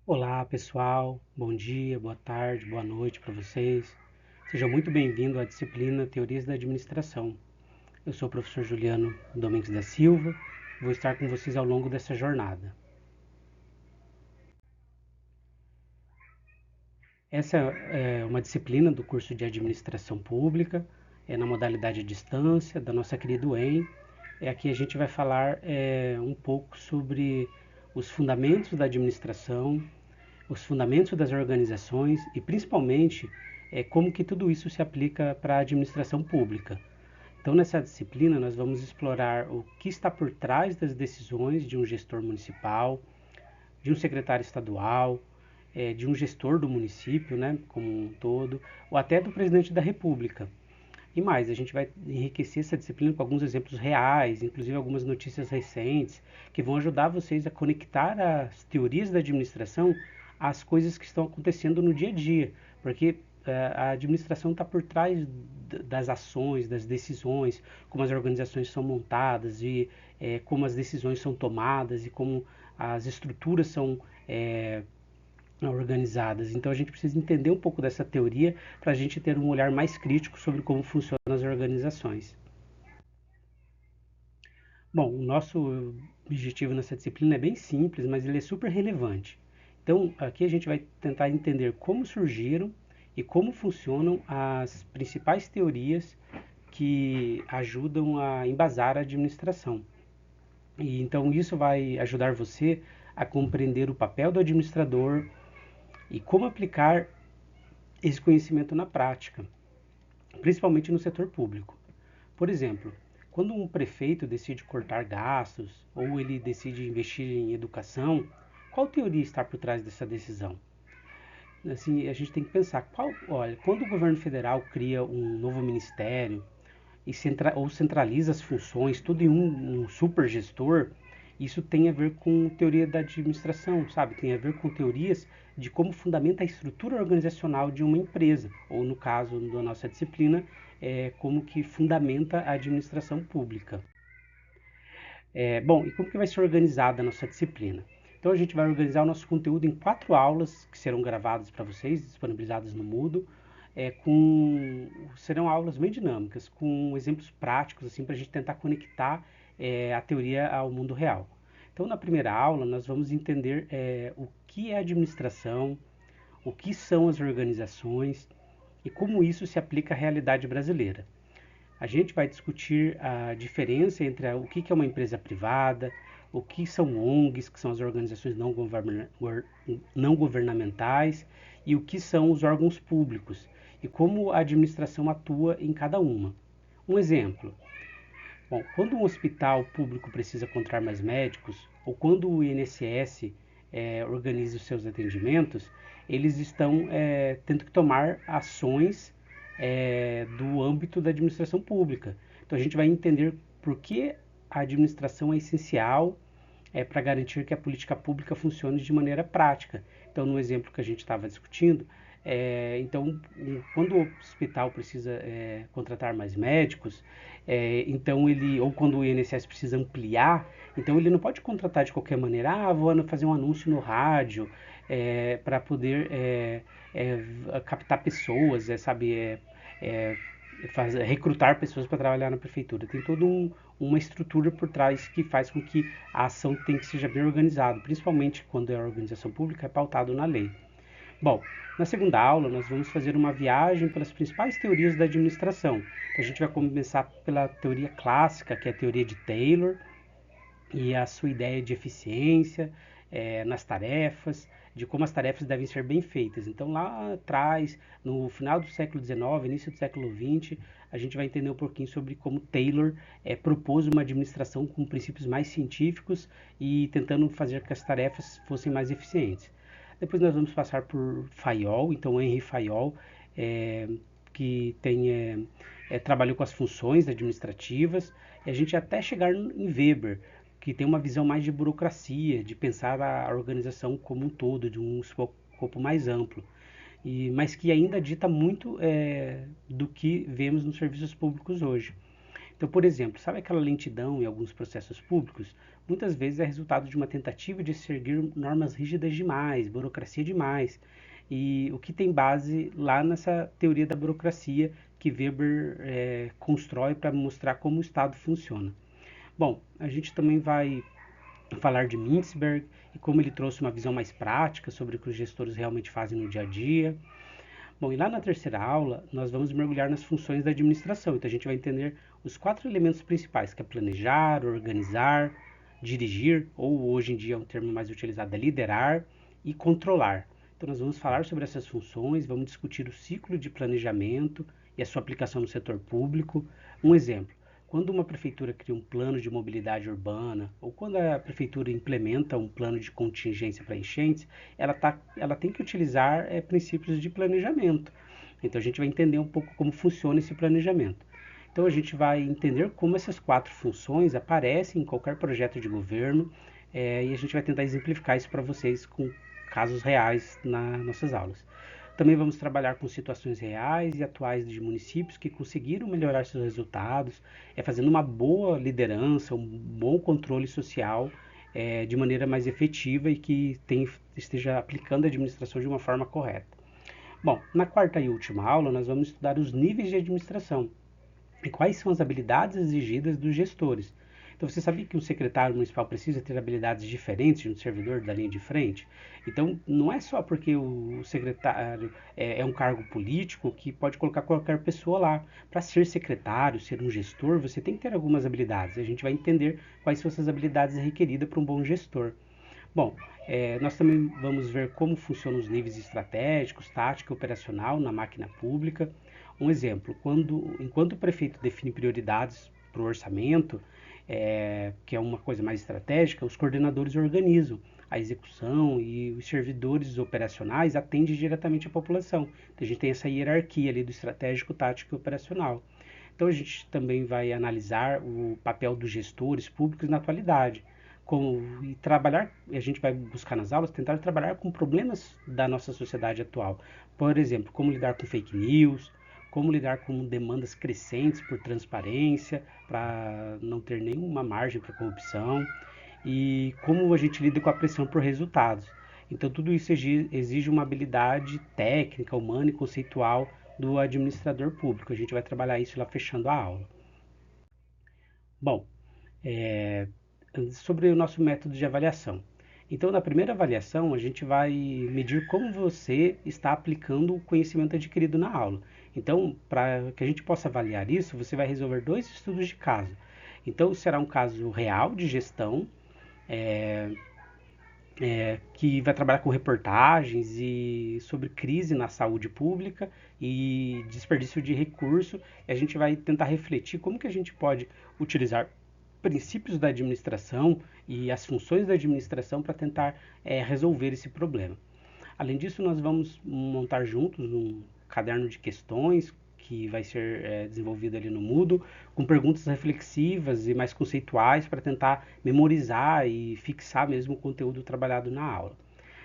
Olá pessoal, bom dia, boa tarde, boa noite para vocês. Sejam muito bem-vindos à disciplina Teorias da Administração. Eu sou o professor Juliano Domingues da Silva e vou estar com vocês ao longo dessa jornada. Essa é uma disciplina do curso de Administração Pública, é na modalidade à distância, da nossa querida UEM. Aqui a gente vai falar um pouco sobre os fundamentos da administração, os fundamentos das organizações e principalmente como que tudo isso se aplica para a administração pública. Então, nessa disciplina, nós vamos explorar o que está por trás das decisões de um gestor municipal, de um secretário estadual, de um gestor do município, né, como um todo, ou até do presidente da República. E mais, a gente vai enriquecer essa disciplina com alguns exemplos reais, inclusive algumas notícias recentes, que vão ajudar vocês a conectar as teorias da administração às coisas que estão acontecendo no dia a dia, porque a administração está por trás das ações, das decisões, como as organizações são montadas e como as decisões são tomadas e como as estruturas são organizadas. Então a gente precisa entender um pouco dessa teoria para a gente ter um olhar mais crítico sobre como funcionam as organizações. Bom, o nosso objetivo nessa disciplina é bem simples, mas ele é super relevante. Então, aqui a gente vai tentar entender como surgiram e como funcionam as principais teorias que ajudam a embasar a administração. E então isso vai ajudar você a compreender o papel do administrador e como aplicar esse conhecimento na prática, principalmente no setor público. Por exemplo, quando um prefeito decide cortar gastos ou ele decide investir em educação, qual teoria está por trás dessa decisão? Assim, a gente tem que pensar, olha, quando o governo federal cria um novo ministério ou centraliza as funções, tudo em um super gestor, isso tem a ver com teoria da administração, sabe? Tem a ver com teorias de como fundamenta a estrutura organizacional de uma empresa, ou no caso da nossa disciplina, como que fundamenta a administração pública. Bom, e como que vai ser organizada a nossa disciplina? Então a gente vai organizar o nosso conteúdo em 4 aulas que serão gravadas para vocês, disponibilizadas no Moodle, serão aulas bem dinâmicas, com exemplos práticos assim para a gente tentar conectar a teoria ao mundo real. Então na primeira aula nós vamos entender o que é administração, o que são as organizações e como isso se aplica à realidade brasileira. A gente vai discutir a diferença entre o que é uma empresa privada, o que são ONGs, que são as organizações não governamentais, e o que são os órgãos públicos, e como a administração atua em cada uma. Um exemplo: bom, quando um hospital público precisa contratar mais médicos, ou quando o INSS organiza os seus atendimentos, eles estão tendo que tomar ações do âmbito da administração pública. Então a gente vai entender por que a administração é essencial para garantir que a política pública funcione de maneira prática. Então, no exemplo que a gente estava discutindo, quando o hospital precisa contratar mais médicos, ou quando o INSS precisa ampliar, então ele não pode contratar de qualquer maneira. Vou fazer um anúncio no rádio para poder captar pessoas, recrutar pessoas para trabalhar na prefeitura. Tem toda uma estrutura por trás que faz com que a ação seja bem organizada, principalmente quando a organização pública é pautado na lei. Bom, na segunda aula nós vamos fazer uma viagem pelas principais teorias da administração. Então, a gente vai começar pela teoria clássica, que é a teoria de Taylor, e a sua ideia de eficiência nas tarefas, de como as tarefas devem ser bem feitas. Então lá atrás, no final do século XIX, início do século XX, a gente vai entender um pouquinho sobre como Taylor propôs uma administração com princípios mais científicos e tentando fazer que as tarefas fossem mais eficientes. Depois nós vamos passar por Fayol, então Henri Fayol, que trabalhou com as funções administrativas, e a gente até chegar em Weber, que tem uma visão mais de burocracia, de pensar a organização como um todo, de um escopo mais amplo, mas que ainda dita muito do que vemos nos serviços públicos hoje. Então, por exemplo, sabe aquela lentidão em alguns processos públicos? Muitas vezes é resultado de uma tentativa de seguir normas rígidas demais, burocracia demais, e o que tem base lá nessa teoria da burocracia que Weber constrói para mostrar como o Estado funciona. Bom, a gente também vai falar de Mintzberg e como ele trouxe uma visão mais prática sobre o que os gestores realmente fazem no dia a dia. Bom, e lá na terceira aula, nós vamos mergulhar nas funções da administração. Então, a gente vai entender os 4 elementos principais, que é planejar, organizar, dirigir, ou hoje em dia é um termo mais utilizado, é liderar e controlar. Então, nós vamos falar sobre essas funções, vamos discutir o ciclo de planejamento e a sua aplicação no setor público. Um exemplo, quando uma prefeitura cria um plano de mobilidade urbana, ou quando a prefeitura implementa um plano de contingência para enchentes, ela tem que utilizar princípios de planejamento. Então a gente vai entender um pouco como funciona esse planejamento. Então a gente vai entender como essas 4 funções aparecem em qualquer projeto de governo e a gente vai tentar exemplificar isso para vocês com casos reais nas nossas aulas. Também vamos trabalhar com situações reais e atuais de municípios que conseguiram melhorar seus resultados, fazendo uma boa liderança, um bom controle social de maneira mais efetiva e que esteja aplicando a administração de uma forma correta. Bom, na quarta e última aula, nós vamos estudar os níveis de administração e quais são as habilidades exigidas dos gestores. Então, você sabia que um secretário municipal precisa ter habilidades diferentes de um servidor da linha de frente? Então, não é só porque o secretário é um cargo político que pode colocar qualquer pessoa lá. Para ser secretário, ser um gestor, você tem que ter algumas habilidades. A gente vai entender quais são essas habilidades requeridas para um bom gestor. Bom, nós também vamos ver como funcionam os níveis estratégicos, tática e operacional na máquina pública. Um exemplo, enquanto o prefeito define prioridades para o orçamento, que é uma coisa mais estratégica, os coordenadores organizam a execução e os servidores operacionais atendem diretamente a população. Então a gente tem essa hierarquia ali do estratégico, tático e operacional. Então a gente também vai analisar o papel dos gestores públicos na atualidade. E trabalhar, a gente vai buscar nas aulas, tentar trabalhar com problemas da nossa sociedade atual. Por exemplo, como lidar com fake news, como lidar com demandas crescentes por transparência, para não ter nenhuma margem para corrupção, e como a gente lida com a pressão por resultados. Então, tudo isso exige uma habilidade técnica, humana e conceitual do administrador público. A gente vai trabalhar isso lá fechando a aula. Bom, é, sobre o nosso método de avaliação. Então, na primeira avaliação, a gente vai medir como você está aplicando o conhecimento adquirido na aula. Então, para que a gente possa avaliar isso, você vai resolver 2 estudos de caso. Então, será um caso real de gestão, é, que vai trabalhar com reportagens e sobre crise na saúde pública e desperdício de recurso. E a gente vai tentar refletir como que a gente pode utilizar princípios da administração e as funções da administração para tentar resolver esse problema. Além disso, nós vamos montar juntos um caderno de questões que vai ser desenvolvido ali no Moodle, com perguntas reflexivas e mais conceituais para tentar memorizar e fixar mesmo o conteúdo trabalhado na aula.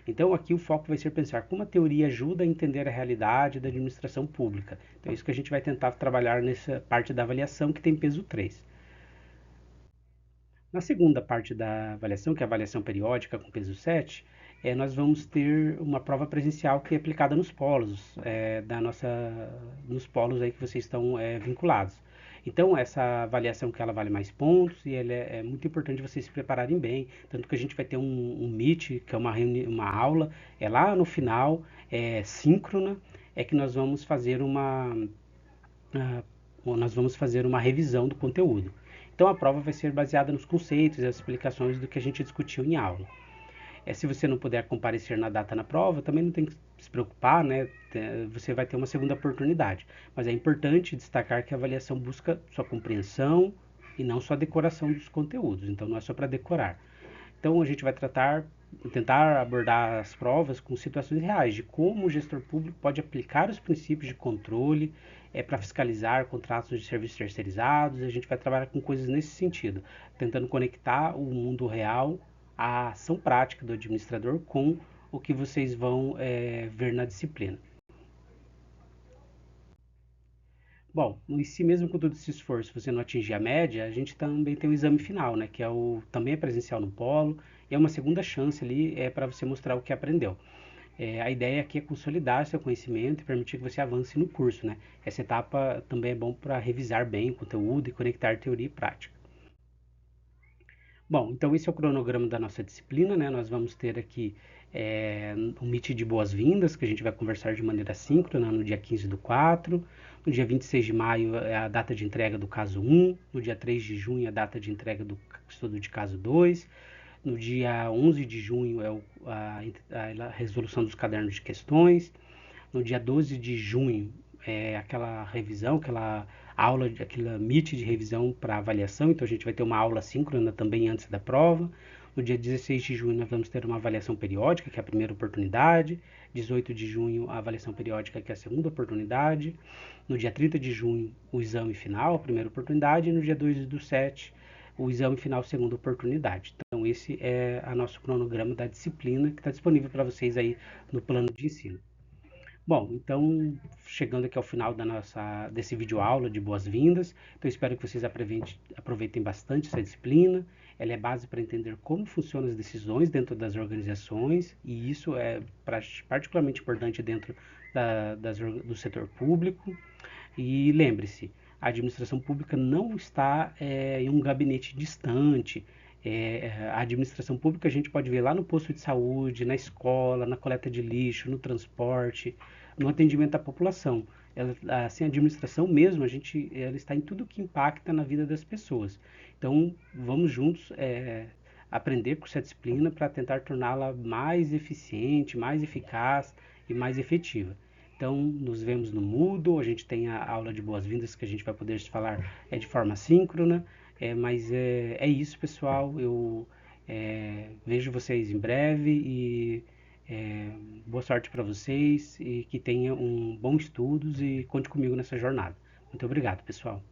Então, aqui o foco vai ser pensar como a teoria ajuda a entender a realidade da administração pública. Então, é isso que a gente vai tentar trabalhar nessa parte da avaliação que tem peso 3. Na segunda parte da avaliação, que é a avaliação periódica com peso 7, nós vamos ter uma prova presencial que é aplicada nos polos, nos polos aí que vocês estão vinculados. Então, essa avaliação que ela vale mais pontos e ela é muito importante vocês se prepararem bem, tanto que a gente vai ter um Meet, que é uma aula, lá no final, síncrona, que nós vamos fazer uma revisão do conteúdo. Então a prova vai ser baseada nos conceitos e as explicações do que a gente discutiu em aula. Se você não puder comparecer na data na prova, também não tem que se preocupar, né? Você vai ter uma segunda oportunidade. Mas é importante destacar que a avaliação busca sua compreensão e não sua decoração dos conteúdos. Então não é só para decorar. Então a gente vai tentar abordar as provas com situações reais de como o gestor público pode aplicar os princípios de controle para fiscalizar contratos de serviços terceirizados. A gente vai trabalhar com coisas nesse sentido, tentando conectar o mundo real, a ação prática do administrador com o que vocês vão ver na disciplina. Bom, e se mesmo com todo esse esforço você não atingir a média, a gente também tem o exame final, né? Que é o também é presencial no polo, e é uma segunda chance ali para você mostrar o que aprendeu. A ideia aqui é consolidar seu conhecimento e permitir que você avance no curso, né? Essa etapa também é bom para revisar bem o conteúdo e conectar teoria e prática. Bom, então esse é o cronograma da nossa disciplina, né? Nós vamos ter aqui um meet de boas-vindas, que a gente vai conversar de maneira síncrona no dia 15 do 4. No dia 26 de maio é a data de entrega do caso 1. No dia 3 de junho é a data de entrega do estudo de caso 2. No dia 11 de junho é a resolução dos cadernos de questões. No dia 12 de junho é aquela revisão, aquela aula, aquela meet de revisão para avaliação. Então a gente vai ter uma aula síncrona também antes da prova. No dia 16 de junho nós vamos ter uma avaliação periódica, que é a primeira oportunidade. 18 de junho a avaliação periódica, que é a segunda oportunidade. No dia 30 de junho o exame final, a primeira oportunidade. E no dia 2 do 7 o exame final, segunda oportunidade. Então esse é o nosso cronograma da disciplina que está disponível para vocês aí no plano de ensino. Bom, então chegando aqui ao final desse vídeo aula de boas-vindas, então espero que vocês aproveitem bastante essa disciplina. Ela é base para entender como funcionam as decisões dentro das organizações e isso é particularmente importante dentro do setor público. E lembre-se, a administração pública não está em um gabinete distante. A administração pública a gente pode ver lá no posto de saúde, na escola, na coleta de lixo, no transporte, no atendimento à população. Assim, a administração mesmo, ela está em tudo que impacta na vida das pessoas. Então, vamos juntos aprender com essa disciplina para tentar torná-la mais eficiente, mais eficaz e mais efetiva. Então, nos vemos no Moodle, a gente tem a aula de boas-vindas que a gente vai poder falar de forma síncrona, mas é isso, pessoal. Eu vejo vocês em breve e boa sorte para vocês e que tenham um bom estudos e conte comigo nessa jornada. Muito obrigado, pessoal.